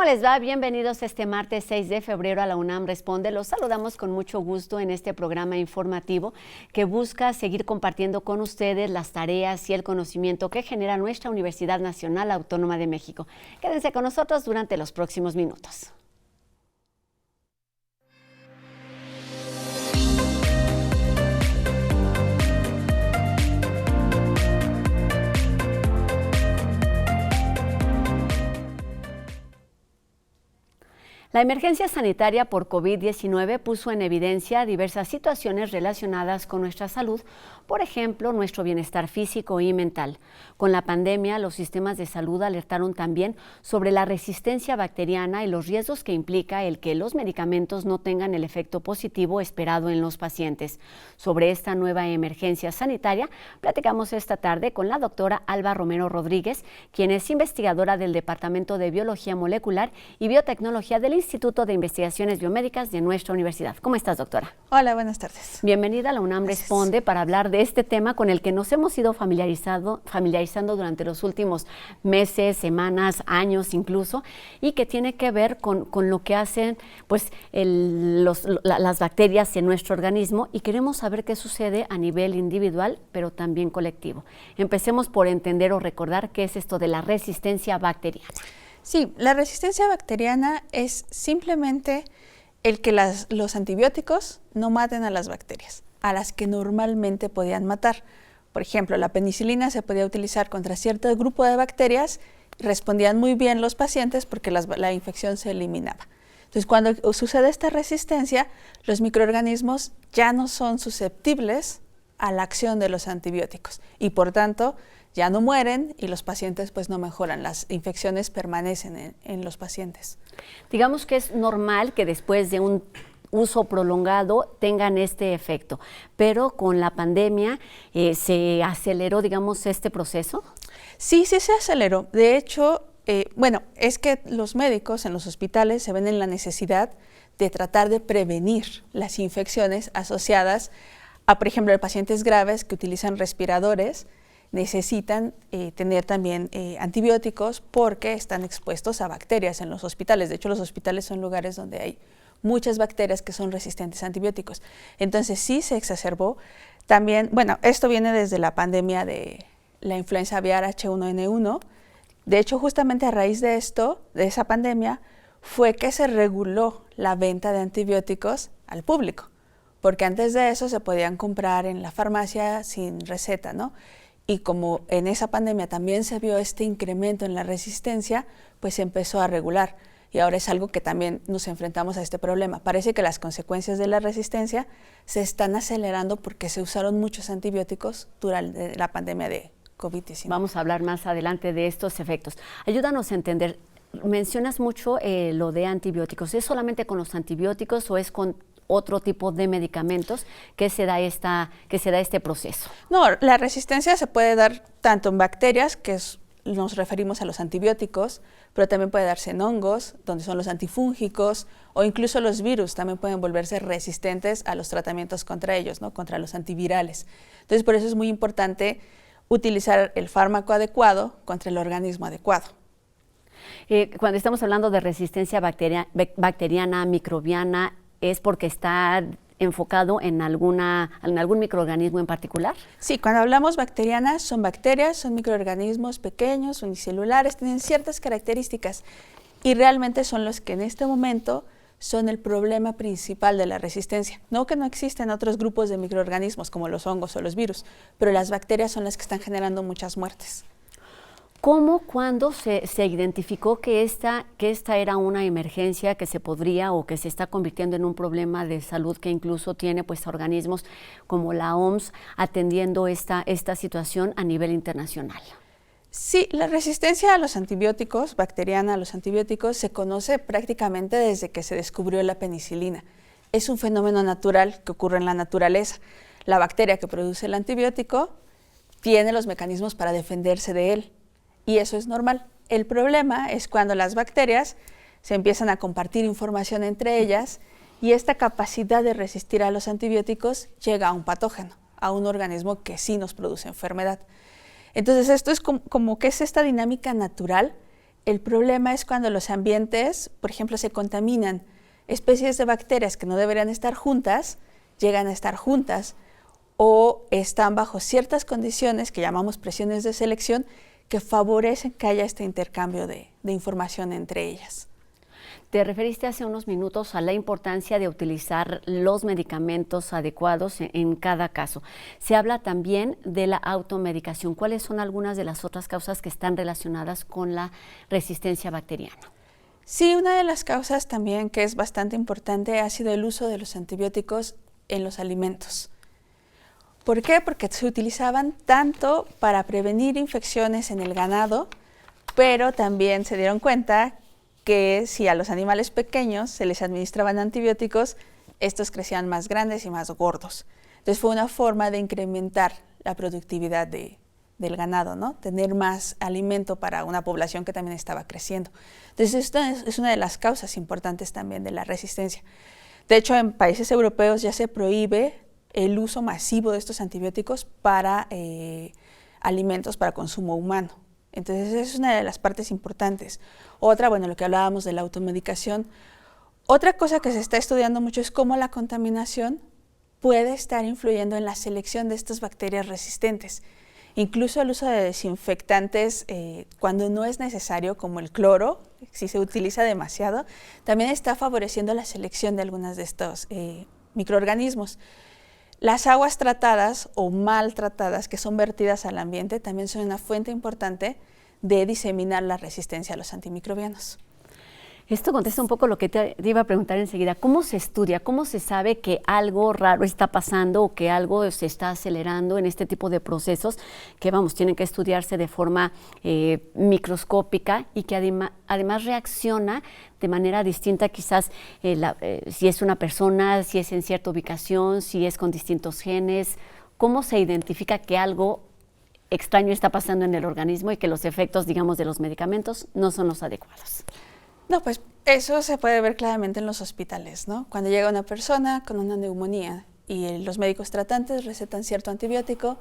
les va? Bienvenidos este martes 6 de febrero a la UNAM Responde. Los saludamos con mucho gusto en este programa informativo que busca seguir compartiendo con ustedes las tareas y el conocimiento que genera nuestra Universidad Nacional Autónoma de México. Quédense con nosotros durante los próximos minutos. La emergencia sanitaria por COVID-19 puso en evidencia diversas situaciones relacionadas con nuestra salud, por ejemplo, nuestro bienestar físico y mental. Con la pandemia, los sistemas de salud alertaron también sobre la resistencia bacteriana y los riesgos que implica el que los medicamentos no tengan el efecto positivo esperado en los pacientes. Sobre esta nueva emergencia sanitaria, platicamos esta tarde con la doctora Alba Romero Rodríguez, quien es investigadora del Departamento de Biología Molecular y Biotecnología del Instituto de Investigaciones Biomédicas de nuestra universidad. ¿Cómo estás, doctora? Hola, buenas tardes. Bienvenida a la UNAM Responde para hablar de este tema con el que nos hemos ido familiarizando durante los últimos meses, semanas, años incluso, y que tiene que ver con lo que hacen pues, las bacterias en nuestro organismo, y queremos saber qué sucede a nivel individual, pero también colectivo. Empecemos por entender o recordar qué es esto de la resistencia bacteriana. Sí, la resistencia bacteriana es simplemente el que los antibióticos no maten a las bacterias, a las que normalmente podían matar. Por ejemplo, la penicilina se podía utilizar contra cierto grupo de bacterias, respondían muy bien los pacientes porque la infección se eliminaba. Entonces, cuando sucede esta resistencia, los microorganismos ya no son susceptibles a la acción de los antibióticos y, por tanto, ya no mueren y los pacientes pues no mejoran, las infecciones permanecen en los pacientes. Digamos que es normal que después de un uso prolongado tengan este efecto, pero con la pandemia ¿se aceleró, digamos, este proceso? Sí, sí se aceleró. De hecho, es que los médicos en los hospitales se ven en la necesidad de tratar de prevenir las infecciones asociadas a, por ejemplo, pacientes graves que utilizan respiradores, necesitan tener también antibióticos porque están expuestos a bacterias en los hospitales. De hecho, los hospitales son lugares donde hay muchas bacterias que son resistentes a antibióticos. Entonces, sí se exacerbó. También, esto viene desde la pandemia de la influenza aviar H1N1. De hecho, justamente a raíz de esto, de esa pandemia, fue que se reguló la venta de antibióticos al público, porque antes de eso se podían comprar en la farmacia sin receta, ¿no? Y como en esa pandemia también se vio este incremento en la resistencia, pues se empezó a regular. Y ahora es algo que también nos enfrentamos a este problema. Parece que las consecuencias de la resistencia se están acelerando porque se usaron muchos antibióticos durante la pandemia de COVID-19. Vamos a hablar más adelante de estos efectos. Ayúdanos a entender, mencionas mucho lo de antibióticos. ¿Es solamente con los antibióticos o es con otro tipo de medicamentos que se da este proceso? No, la resistencia se puede dar tanto en bacterias, nos referimos a los antibióticos, pero también puede darse en hongos, donde son los antifúngicos, o incluso los virus también pueden volverse resistentes a los tratamientos contra ellos, ¿no? Contra los antivirales. Entonces, por eso es muy importante utilizar el fármaco adecuado contra el organismo adecuado. Cuando estamos hablando de resistencia bacteriana, microbiana, ¿es porque está enfocado en algún microorganismo en particular? Sí, cuando hablamos bacterianas, son bacterias, son microorganismos pequeños, unicelulares, tienen ciertas características y realmente son los que en este momento son el problema principal de la resistencia. No que no existen otros grupos de microorganismos como los hongos o los virus, pero las bacterias son las que están generando muchas muertes. ¿Cómo, cuándo se identificó que esta era una emergencia que se podría o que se está convirtiendo en un problema de salud que incluso tiene pues organismos como la OMS atendiendo esta situación a nivel internacional? Sí, la resistencia a los antibióticos, bacteriana a los antibióticos, se conoce prácticamente desde que se descubrió la penicilina. Es un fenómeno natural que ocurre en la naturaleza. La bacteria que produce el antibiótico tiene los mecanismos para defenderse de él. Y eso es normal. El problema es cuando las bacterias se empiezan a compartir información entre ellas y esta capacidad de resistir a los antibióticos llega a un patógeno, a un organismo que sí nos produce enfermedad. Entonces esto es como que es esta dinámica natural El problema es cuando los ambientes, por ejemplo, se contaminan. Especies de bacterias que no deberían estar juntas, llegan a estar juntas o están bajo ciertas condiciones que llamamos presiones de selección que favorecen que haya este intercambio de información entre ellas. Te referiste hace unos minutos a la importancia de utilizar los medicamentos adecuados en cada caso. Se habla también de la automedicación. ¿Cuáles son algunas de las otras causas que están relacionadas con la resistencia bacteriana? Sí, una de las causas también que es bastante importante ha sido el uso de los antibióticos en los alimentos. ¿Por qué? Porque se utilizaban tanto para prevenir infecciones en el ganado, pero también se dieron cuenta que si a los animales pequeños se les administraban antibióticos, estos crecían más grandes y más gordos. Entonces fue una forma de incrementar la productividad del ganado, ¿no? Tener más alimento para una población que también estaba creciendo. Entonces esta es una de las causas importantes también de la resistencia. De hecho, en países europeos ya se prohíbe el uso masivo de estos antibióticos para alimentos para consumo humano. Entonces, esa es una de las partes importantes. Otra, bueno, lo que hablábamos de la automedicación. Otra cosa que se está estudiando mucho es cómo la contaminación puede estar influyendo en la selección de estas bacterias resistentes. Incluso el uso de desinfectantes cuando no es necesario, como el cloro, si se utiliza demasiado, también está favoreciendo la selección de algunos de estos microorganismos. Las aguas tratadas o maltratadas que son vertidas al ambiente también son una fuente importante de diseminar la resistencia a los antimicrobianos. Esto contesta un poco lo que te iba a preguntar enseguida. ¿Cómo se estudia? ¿Cómo se sabe que algo raro está pasando o que algo se está acelerando en este tipo de procesos que, tienen que estudiarse de forma microscópica y que además reacciona de manera distinta quizás si es una persona, si es en cierta ubicación, si es con distintos genes? ¿Cómo se identifica que algo extraño está pasando en el organismo y que los efectos, digamos, de los medicamentos no son los adecuados? No, pues eso se puede ver claramente en los hospitales, ¿no? Cuando llega una persona con una neumonía y los médicos tratantes recetan cierto antibiótico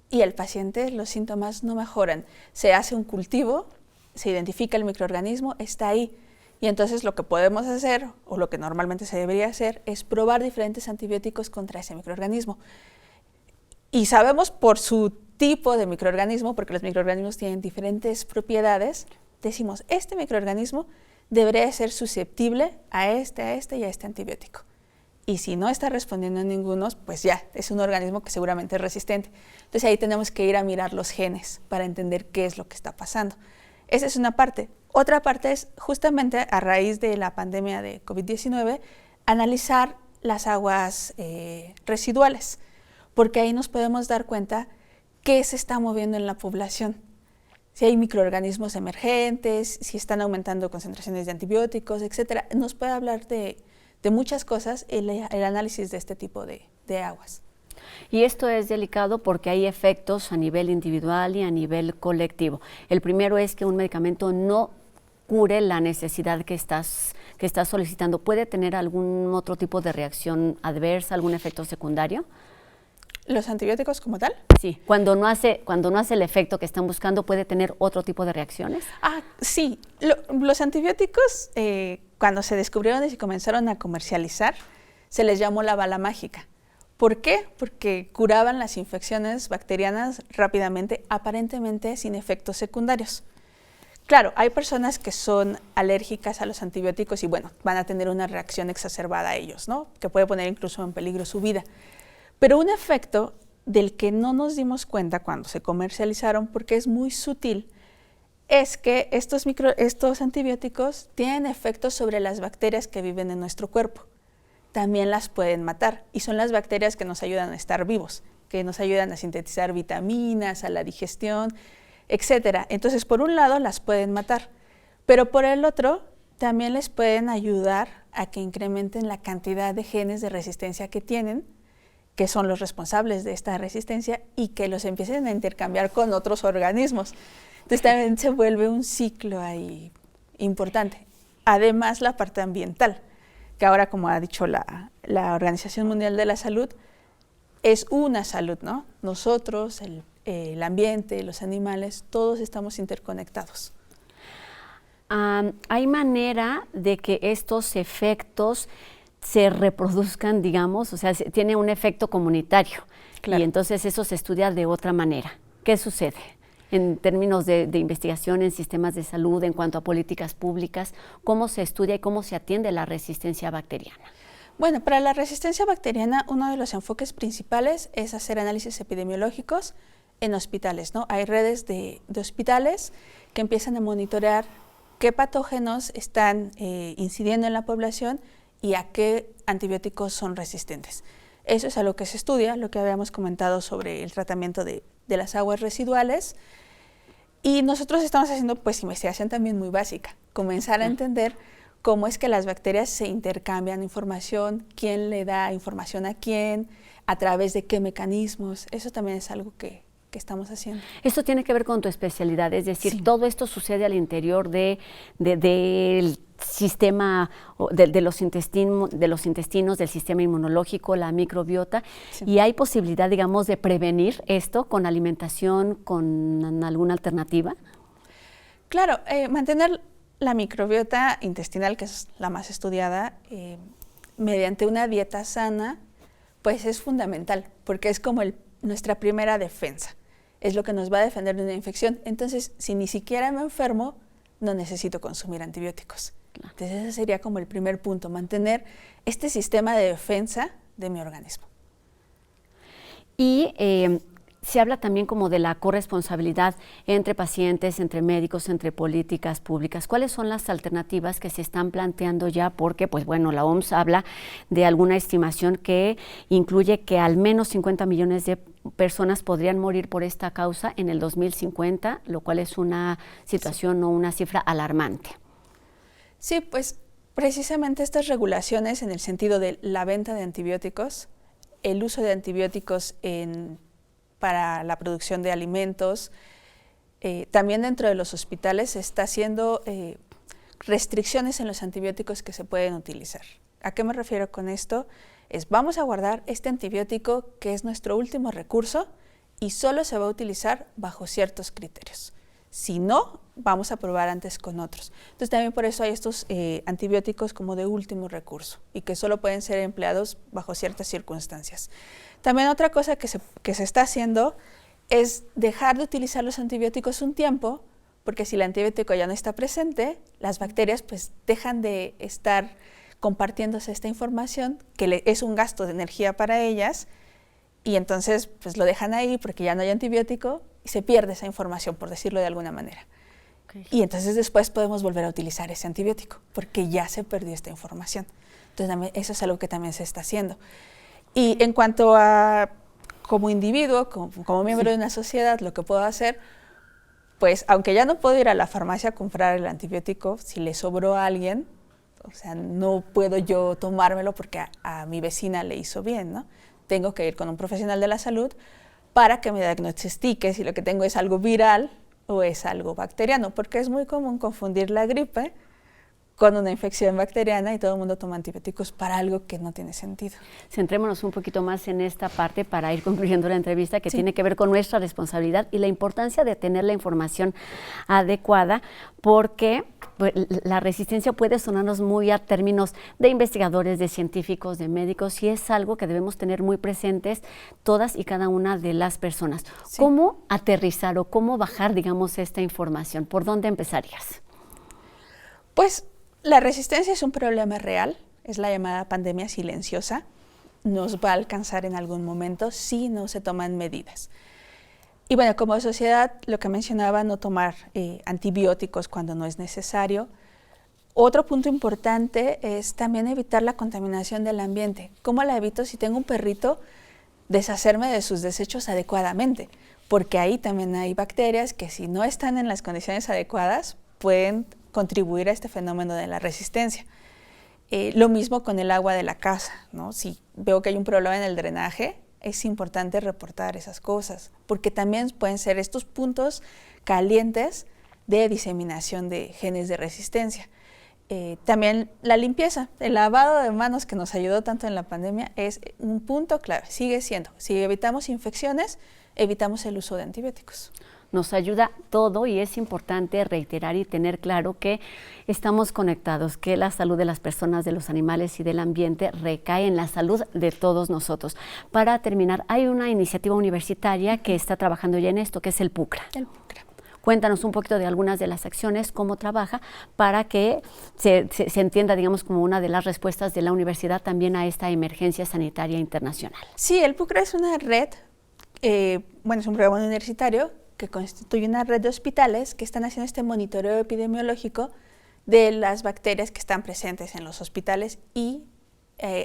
y el paciente, los síntomas no mejoran. Se hace un cultivo, se identifica el microorganismo, está ahí. Y entonces lo que podemos hacer, o lo que normalmente se debería hacer, es probar diferentes antibióticos contra ese microorganismo. Y sabemos por su tipo de microorganismo, porque los microorganismos tienen diferentes propiedades, decimos, este microorganismo debería ser susceptible a este y a este antibiótico. Y si no está respondiendo a ninguno, pues ya, es un organismo que seguramente es resistente. Entonces ahí tenemos que ir a mirar los genes para entender qué es lo que está pasando. Esa es una parte. Otra parte es justamente a raíz de la pandemia de COVID-19, analizar las aguas residuales, porque ahí nos podemos dar cuenta qué se está moviendo en la población. Si hay microorganismos emergentes, si están aumentando concentraciones de antibióticos, etcétera. Nos puede hablar de muchas cosas el análisis de este tipo de aguas. Y esto es delicado porque hay efectos a nivel individual y a nivel colectivo. El primero es que un medicamento no cure la necesidad que estás solicitando. ¿Puede tener algún otro tipo de reacción adversa, algún efecto secundario? ¿Los antibióticos como tal? Sí, cuando no hace el efecto que están buscando, ¿puede tener otro tipo de reacciones? Sí. Los antibióticos, cuando se descubrieron y se comenzaron a comercializar, se les llamó la bala mágica. ¿Por qué? Porque curaban las infecciones bacterianas rápidamente, aparentemente sin efectos secundarios. Claro, hay personas que son alérgicas a los antibióticos y van a tener una reacción exacerbada a ellos, ¿no? Que puede poner incluso en peligro su vida. Pero un efecto del que no nos dimos cuenta cuando se comercializaron, porque es muy sutil, es que estos antibióticos tienen efectos sobre las bacterias que viven en nuestro cuerpo. También las pueden matar, y son las bacterias que nos ayudan a estar vivos, que nos ayudan a sintetizar vitaminas, a la digestión, etc. Entonces, por un lado, las pueden matar, pero por el otro, también les pueden ayudar a que incrementen la cantidad de genes de resistencia que tienen, que son los responsables de esta resistencia, y que los empiecen a intercambiar con otros organismos. Entonces también se vuelve un ciclo ahí importante. Además, la parte ambiental, que ahora, como ha dicho la Organización Mundial de la Salud, es una salud, ¿no? Nosotros, el ambiente, los animales, todos estamos interconectados. ¿hay manera de que estos efectos se reproduzcan, digamos? O sea, tiene un efecto comunitario. Claro. Y entonces eso se estudia de otra manera. ¿Qué sucede en términos de investigación en sistemas de salud, en cuanto a políticas públicas? ¿Cómo se estudia y cómo se atiende la resistencia bacteriana? Bueno, para la resistencia bacteriana, uno de los enfoques principales es hacer análisis epidemiológicos en hospitales, ¿no? Hay redes de hospitales que empiezan a monitorear qué patógenos están incidiendo en la población y a qué antibióticos son resistentes. Eso es algo que se estudia, lo que habíamos comentado sobre el tratamiento de las aguas residuales. Y nosotros estamos haciendo pues investigación también muy básica, comenzar a entender cómo es que las bacterias se intercambian información, quién le da información a quién, a través de qué mecanismos. Eso también es algo que estamos haciendo. Esto tiene que ver con tu especialidad, es decir, sí. Todo esto sucede al interior del sistema, de los intestinos, del sistema inmunológico, la microbiota, sí. Y hay posibilidad, digamos, de prevenir esto con alimentación, con alguna alternativa. Claro, mantener la microbiota intestinal, que es la más estudiada, mediante una dieta sana, pues es fundamental, porque es como nuestra primera defensa. Es lo que nos va a defender de una infección. Entonces, si ni siquiera me enfermo, no necesito consumir antibióticos. Claro. Entonces, ese sería como el primer punto, mantener este sistema de defensa de mi organismo. Y se habla también como de la corresponsabilidad entre pacientes, entre médicos, entre políticas públicas. ¿Cuáles son las alternativas que se están planteando ya? Porque, pues bueno, la OMS habla de alguna estimación que incluye que al menos 50 millones de personas podrían morir por esta causa en el 2050, lo cual es una situación o una cifra alarmante. Sí, pues precisamente estas regulaciones en el sentido de la venta de antibióticos, el uso de antibióticos para la producción de alimentos, también dentro de los hospitales se está haciendo restricciones en los antibióticos que se pueden utilizar. ¿A qué me refiero con esto? Vamos a guardar este antibiótico que es nuestro último recurso y solo se va a utilizar bajo ciertos criterios. Si no, vamos a probar antes con otros. Entonces también por eso hay estos antibióticos como de último recurso y que solo pueden ser empleados bajo ciertas circunstancias. También otra cosa que se está haciendo es dejar de utilizar los antibióticos un tiempo, porque si el antibiótico ya no está presente, las bacterias pues dejan de estar compartiéndose esta información, que es un gasto de energía para ellas, y entonces pues lo dejan ahí porque ya no hay antibiótico y se pierde esa información, por decirlo de alguna manera. Okay. Y entonces después podemos volver a utilizar ese antibiótico porque ya se perdió esta información. Entonces eso es algo que también se está haciendo. Y en cuanto a como individuo, como miembro de una sociedad, lo que puedo hacer, pues aunque ya no puedo ir a la farmacia a comprar el antibiótico, si le sobró a alguien, o sea, no puedo yo tomármelo porque a mi vecina le hizo bien, ¿no? Tengo que ir con un profesional de la salud para que me diagnostique si lo que tengo es algo viral o es algo bacteriano, porque es muy común confundir la gripe con una infección bacteriana y todo el mundo toma antibióticos para algo que no tiene sentido. Centrémonos un poquito más en esta parte para ir concluyendo la entrevista, que tiene que ver con nuestra responsabilidad y la importancia de tener la información adecuada, porque pues, la resistencia puede sonarnos muy a términos de investigadores, de científicos, de médicos, y es algo que debemos tener muy presentes todas y cada una de las personas. Sí. ¿Cómo aterrizar o cómo bajar, digamos, esta información? ¿Por dónde empezarías? Pues la resistencia es un problema real, es la llamada pandemia silenciosa, nos va a alcanzar en algún momento si no se toman medidas. Y bueno, como sociedad, lo que mencionaba, no tomar antibióticos cuando no es necesario. Otro punto importante es también evitar la contaminación del ambiente. ¿Cómo la evito? Si tengo un perrito, deshacerme de sus desechos adecuadamente, porque ahí también hay bacterias que si no están en las condiciones adecuadas pueden contribuir a este fenómeno de la resistencia. Lo mismo con el agua de la casa, ¿no? Si veo que hay un problema en el drenaje, es importante reportar esas cosas, porque también pueden ser estos puntos calientes de diseminación de genes de resistencia. También la limpieza, el lavado de manos que nos ayudó tanto en la pandemia es un punto clave, sigue siendo. Si evitamos infecciones, evitamos el uso de antibióticos. nos ayuda todo y es importante reiterar y tener claro que estamos conectados, que la salud de las personas, de los animales y del ambiente recae en la salud de todos nosotros. Para terminar, hay una iniciativa universitaria que está trabajando ya en esto, que es el PUCRA. El PUCRA. Cuéntanos un poquito de algunas de las acciones, cómo trabaja, para que se entienda, digamos, como una de las respuestas de la universidad también a esta emergencia sanitaria internacional. Sí, el PUCRA es una red, es un programa universitario que constituye una red de hospitales que están haciendo este monitoreo epidemiológico de las bacterias que están presentes en los hospitales y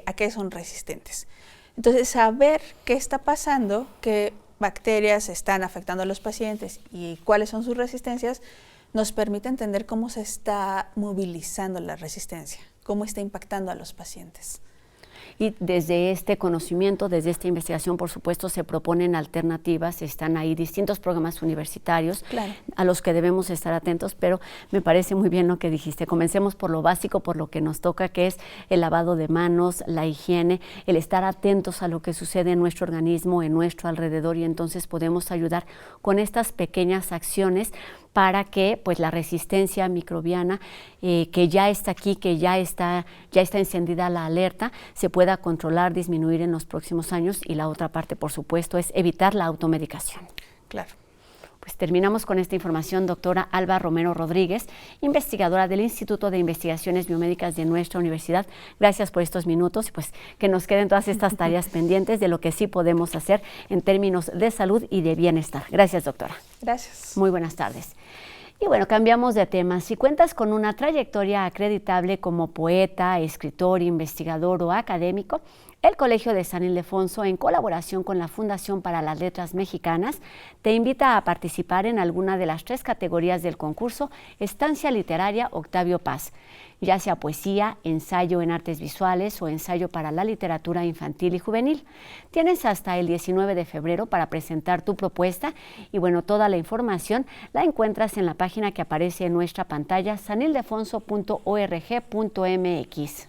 a qué son resistentes. Entonces, saber qué está pasando, qué bacterias están afectando a los pacientes y cuáles son sus resistencias, nos permite entender cómo se está movilizando la resistencia, cómo está impactando a los pacientes. Y desde este conocimiento, desde esta investigación, por supuesto, se proponen alternativas, están ahí distintos programas universitarios a los que debemos estar atentos, pero me parece muy bien lo que dijiste. Comencemos por lo básico, por lo que nos toca, que es el lavado de manos, la higiene, el estar atentos a lo que sucede en nuestro organismo, en nuestro alrededor, y entonces podemos ayudar con estas pequeñas acciones para que pues la resistencia microbiana que ya está aquí, que ya está encendida la alerta, se pueda controlar, disminuir en los próximos años. Y la otra parte, por supuesto, es evitar la automedicación. Claro. Pues terminamos con esta información, doctora Alba Romero Rodríguez, investigadora del Instituto de Investigaciones Biomédicas de nuestra universidad. Gracias por estos minutos y pues que nos queden todas estas tareas pendientes de lo que sí podemos hacer en términos de salud y de bienestar. Gracias, doctora. Gracias. Muy buenas tardes. Y bueno, cambiamos de tema. Si cuentas con una trayectoria acreditable como poeta, escritor, investigador o académico, el Colegio de San Ildefonso, en colaboración con la Fundación para las Letras Mexicanas, te invita a participar en alguna de las 3 categorías del concurso Estancia Literaria Octavio Paz, ya sea poesía, ensayo en artes visuales o ensayo para la literatura infantil y juvenil. Tienes hasta el 19 de febrero para presentar tu propuesta y bueno, toda la información la encuentras en la página que aparece en nuestra pantalla, sanildefonso.org.mx.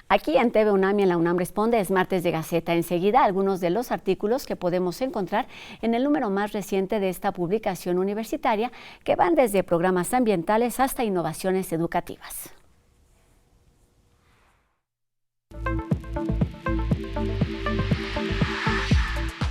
Aquí en TV UNAM y en la UNAM Responde es martes de Gaceta. Enseguida, algunos de los artículos que podemos encontrar en el número más reciente de esta publicación universitaria, que van desde programas ambientales hasta innovaciones educativas.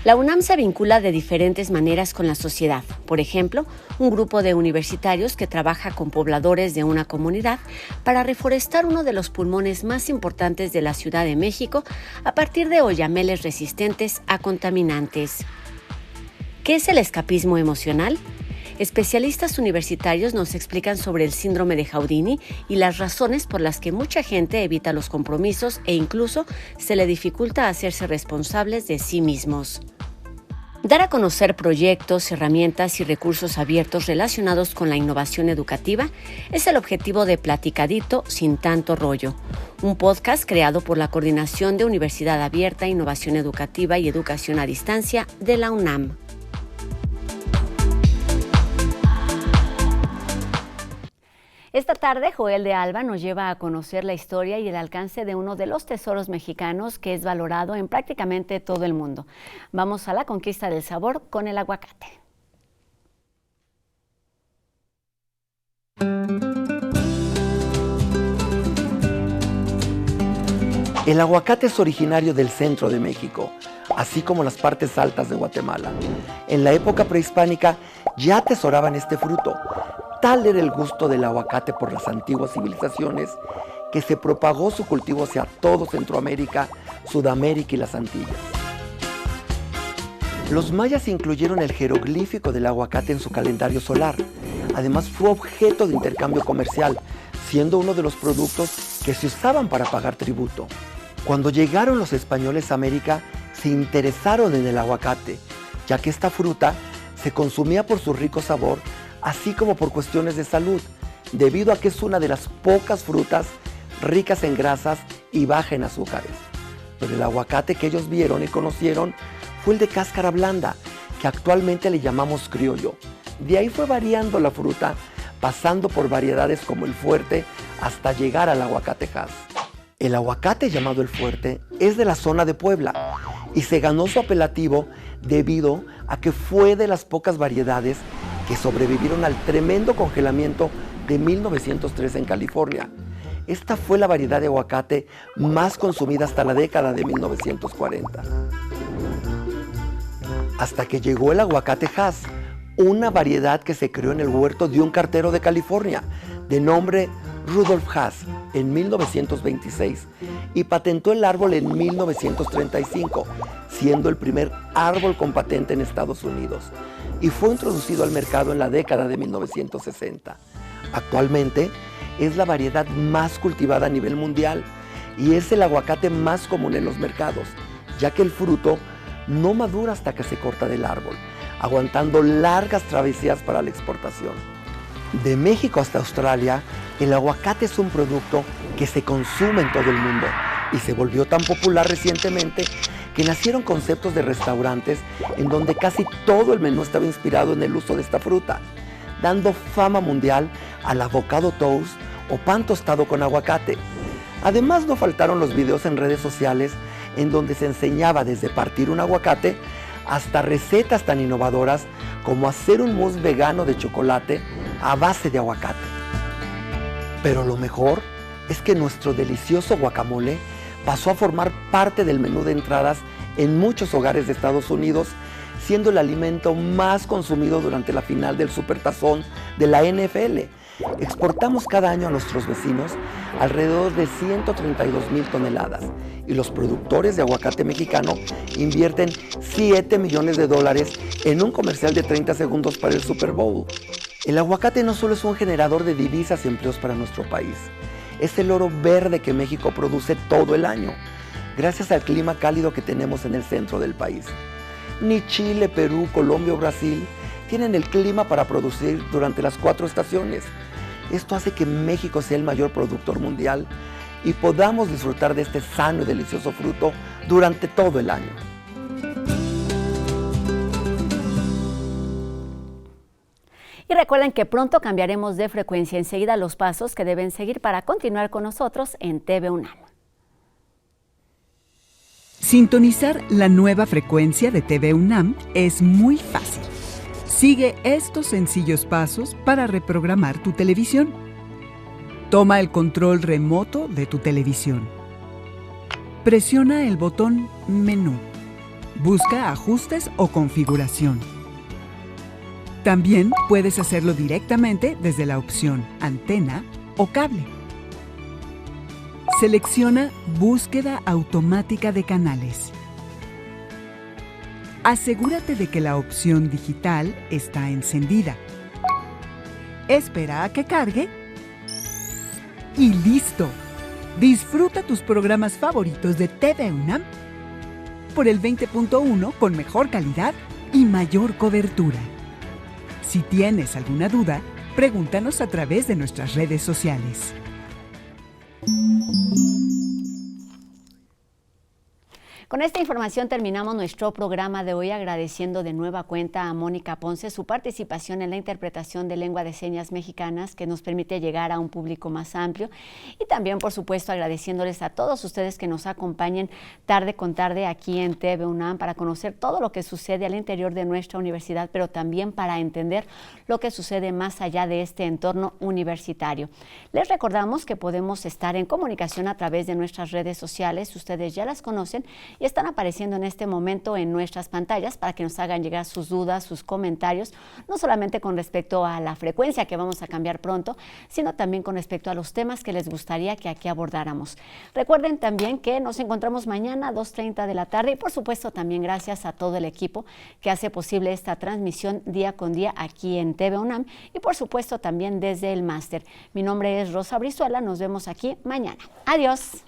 La UNAM se vincula de diferentes maneras con la sociedad. Por ejemplo, un grupo de universitarios que trabaja con pobladores de una comunidad para reforestar uno de los pulmones más importantes de la Ciudad de México a partir de oyameles resistentes a contaminantes. ¿Qué es el escapismo emocional? Especialistas universitarios nos explican sobre el síndrome de Houdini y las razones por las que mucha gente evita los compromisos e incluso se le dificulta hacerse responsables de sí mismos. Dar a conocer proyectos, herramientas y recursos abiertos relacionados con la innovación educativa es el objetivo de Platicadito sin tanto rollo, un podcast creado por la Coordinación de Universidad Abierta, Innovación Educativa y Educación a Distancia de la UNAM. Esta tarde, Joel de Alba nos lleva a conocer la historia y el alcance de uno de los tesoros mexicanos que es valorado en prácticamente todo el mundo. Vamos a la conquista del sabor con el aguacate. El aguacate es originario del centro de México, así como las partes altas de Guatemala. En la época prehispánica ya atesoraban este fruto. Tal era el gusto del aguacate por las antiguas civilizaciones que se propagó su cultivo hacia todo Centroamérica, Sudamérica y las Antillas. Los mayas incluyeron el jeroglífico del aguacate en su calendario solar. Además fue objeto de intercambio comercial, siendo uno de los productos que se usaban para pagar tributo. Cuando llegaron los españoles a América, se interesaron en el aguacate, ya que esta fruta se consumía por su rico sabor, así como por cuestiones de salud, debido a que es una de las pocas frutas ricas en grasas y baja en azúcares. Pero el aguacate que ellos vieron y conocieron fue el de cáscara blanda, que actualmente le llamamos criollo. De ahí fue variando la fruta, pasando por variedades como el fuerte, hasta llegar al aguacate Hass. El aguacate llamado el fuerte es de la zona de Puebla y se ganó su apelativo debido a que fue de las pocas variedades que sobrevivieron al tremendo congelamiento de 1903 en California. Esta fue la variedad de aguacate más consumida hasta la década de 1940. Hasta que llegó el aguacate Hass, una variedad que se creó en el huerto de un cartero de California, de nombre Rudolf Hass, en 1926, y patentó el árbol en 1935, siendo el primer árbol con patente en Estados Unidos, y fue introducido al mercado en la década de 1960. Actualmente es la variedad más cultivada a nivel mundial y es el aguacate más común en los mercados, ya que el fruto no madura hasta que se corta del árbol, aguantando largas travesías para la exportación. De México hasta Australia, el aguacate es un producto que se consume en todo el mundo y se volvió tan popular recientemente que nacieron conceptos de restaurantes en donde casi todo el menú estaba inspirado en el uso de esta fruta, dando fama mundial al avocado toast o pan tostado con aguacate. Además, no faltaron los videos en redes sociales en donde se enseñaba desde partir un aguacate hasta recetas tan innovadoras como hacer un mousse vegano de chocolate a base de aguacate. Pero lo mejor es que nuestro delicioso guacamole pasó a formar parte del menú de entradas en muchos hogares de Estados Unidos, siendo el alimento más consumido durante la final del Supertazón de la NFL. Exportamos cada año a nuestros vecinos alrededor de 132,000 toneladas y los productores de aguacate mexicano invierten $7 millones en un comercial de 30 segundos para el Super Bowl. El aguacate no solo es un generador de divisas y empleos para nuestro país, es el oro verde que México produce todo el año, gracias al clima cálido que tenemos en el centro del país. Ni Chile, Perú, Colombia o Brasil tienen el clima para producir durante las 4 estaciones. Esto hace que México sea el mayor productor mundial y podamos disfrutar de este sano y delicioso fruto durante todo el año. Y recuerden que pronto cambiaremos de frecuencia. Enseguida los pasos que deben seguir para continuar con nosotros en TV UNAM. Sintonizar la nueva frecuencia de TV UNAM es muy fácil. Sigue estos sencillos pasos para reprogramar tu televisión. Toma el control remoto de tu televisión. Presiona el botón Menú. Busca Ajustes o Configuración. También puedes hacerlo directamente desde la opción Antena o Cable. Selecciona Búsqueda automática de canales. Asegúrate de que la opción digital está encendida. Espera a que cargue y ¡listo! Disfruta tus programas favoritos de TV UNAM por el 20.1 con mejor calidad y mayor cobertura. Si tienes alguna duda, pregúntanos a través de nuestras redes sociales. Con esta información terminamos nuestro programa de hoy, agradeciendo de nueva cuenta a Mónica Ponce su participación en la interpretación de lengua de señas mexicanas, que nos permite llegar a un público más amplio, y también, por supuesto, agradeciéndoles a todos ustedes que nos acompañen tarde con tarde aquí en TV UNAM para conocer todo lo que sucede al interior de nuestra universidad, pero también para entender lo que sucede más allá de este entorno universitario. Les recordamos que podemos estar en comunicación a través de nuestras redes sociales, ustedes ya las conocen, y están apareciendo en este momento en nuestras pantallas para que nos hagan llegar sus dudas, sus comentarios, no solamente con respecto a la frecuencia que vamos a cambiar pronto, sino también con respecto a los temas que les gustaría que aquí abordáramos. Recuerden también que nos encontramos mañana a 2:30 de la tarde y por supuesto también gracias a todo el equipo que hace posible esta transmisión día con día aquí en TV UNAM y por supuesto también desde el máster. Mi nombre es Rosa Brizuela, nos vemos aquí mañana. Adiós.